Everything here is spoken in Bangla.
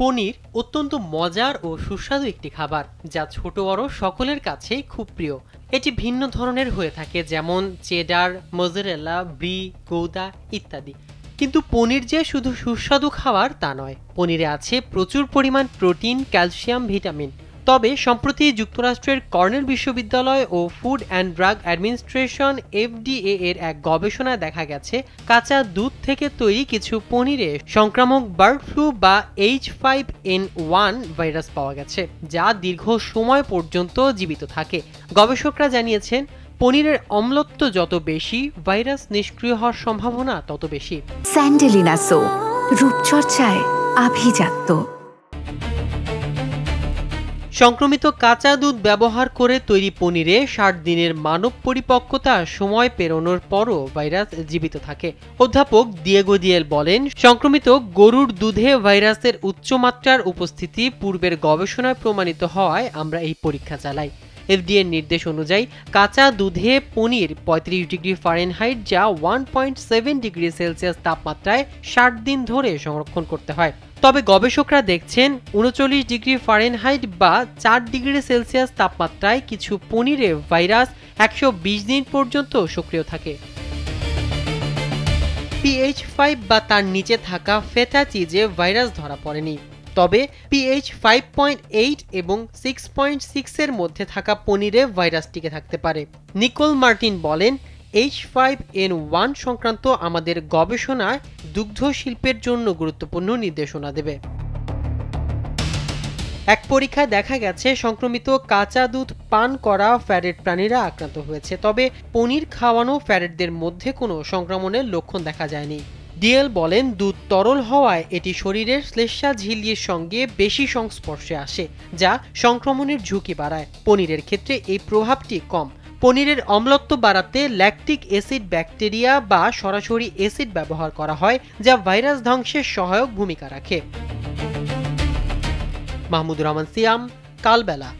পনির অত্যন্ত মজার ও সুস্বাদু একটি খাবার যা ছোট বড় সকলের কাছেই খুব প্রিয়। এটি ভিন্ন ধরনের হয়ে থাকে, যেমন চেডার, মজেরেলা, ব্রি, গৌদা ইত্যাদি। কিন্তু পনির যে শুধু সুস্বাদু খাবার তা নয়, পনিরে আছে প্রচুর পরিমাণ প্রোটিন, ক্যালসিয়াম, ভিটামিন। তবে সম্প্রতি যুক্তরাষ্ট্রের কর্নেল বিশ্ববিদ্যালয় ও food and drug administration FDA এর এক গবেষণায় দেখা গেছে কাঁচা দুধ থেকে তৈরি কিছু পনিরে সংক্রামক বার্ড ফ্লু বা H5N1 ভাইরাস পাওয়া গেছে, যা দীর্ঘ সময় পর্যন্ত জীবিত থাকে। গবেষকরা জানিয়েছেন পনিরের অম্লত্ব যত বেশি, ভাইরাস নিষ্ক্রিয় হওয়ার সম্ভাবনা তত বেশি। স্যান্ডেলিনা সো, রূপচর্চায় আভিজাত্য। সংক্রমিত কাঁচা দুধ ব্যবহার করে তৈরি পনিরে 60 দিনের মানব পরিপক্কতা সময় পেরোনোর পরও ভাইরাস জীবিত থাকে। অধ্যাপক দিয়েগো দিয়েল বলেন, সংক্রমিত গরুর দুধে ভাইরাসের উচ্চমাত্রার উপস্থিতি পূর্বের গবেষণায় প্রমাণিত হওয়ায় আমরা এই পরীক্ষা চালাই। FDA এর নির্দেশ অনুযায়ী কাঁচা দুধে পনির 35 ডিগ্রি ফারেনহাইট যা 1.7 ডিগ্রি সেলসিয়াস তাপমাত্রায় 60 দিন ধরে সংরক্ষণ করতে হয়। তবে গবেষকরা দেখছেন 39 ডিগ্রি ফারেনহাইট বা 4 ডিগ্রি সেলসিয়াস তাপমাত্রায় কিছু পনিরে ভাইরাস 120 দিন পর্যন্ত সক্রিয় থাকে। PH5 বা তার নিচে থাকা ফেটা চিজে ভাইরাস ধরা পড়েনি। তবে pH 5.8 এবং 6.6 এর মধ্যে থাকা পনিরে ভাইরাস টিকে থাকতে পারে। নিকোল মার্টিন বলেন, H5N1 সংক্রান্ত আমাদের গবেষণায় দুগ্ধ শিল্পের জন্য গুরুত্বপূর্ণ নির্দেশনা দেবে। এক পরীক্ষায় দেখা গেছে সংক্রমিত কাঁচা দুধ পান করা ফ্যারেট প্রাণীরা আক্রান্ত হয়েছে, তবে পনির খাওয়ানো ফ্যারেটদের মধ্যে কোনো সংক্রমণের লক্ষণ দেখা যায়নি। ডিএল বলেন, দুধ তরল হওয়ায় এটি শরীরের শ্লেষ্মা ঝিল্লির সঙ্গে বেশি সংস্পর্শে আসে, যা সংক্রমণের ঝুঁকি বাড়ায়। পনিরের ক্ষেত্রে এই প্রভাবটি কম। পনিরের অম্লত্ব বাড়াতে ল্যাকটিক অ্যাসিড ব্যাকটেরিয়া বা সরাসরি অ্যাসিড ব্যবহার করা হয়, যা ভাইরাস ধ্বংসের সহায়ক ভূমিকা রাখে। মাহমুদুর রহমান সিয়াম, কালবেলা।